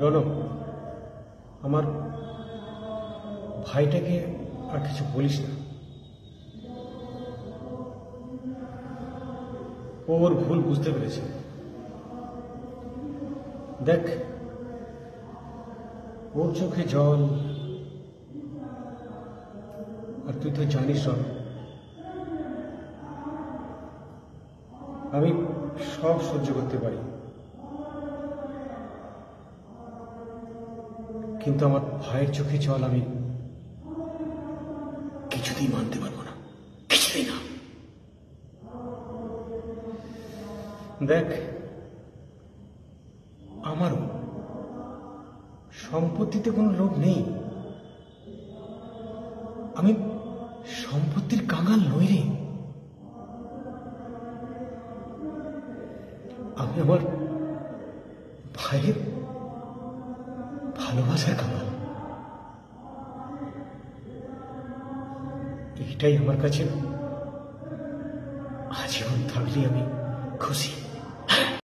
রনক, আমার ভাইটাকে আর কিছু বলিস না। ও ওর ভুল বুঝতে পেরেছে। দেখ, ওর চোখে জল, আর তুই তো জানিস রনক, আমি সব সহ্য করতে পারি, কিন্তু আমার ভাইয়ের চোখে জল আমি কিছুতেই মানতে পারবো না, কিছুতেই না। দেখ, আমারও সম্পত্তিতে কোনো লোভ নেই। আমি সম্পত্তির কাঙাল নই রে। আমি আমার ভাইয়ের ভালোবাসার কাঙাল। এটাই আমার কাছে আজীবন থাকলে আমি খুশি।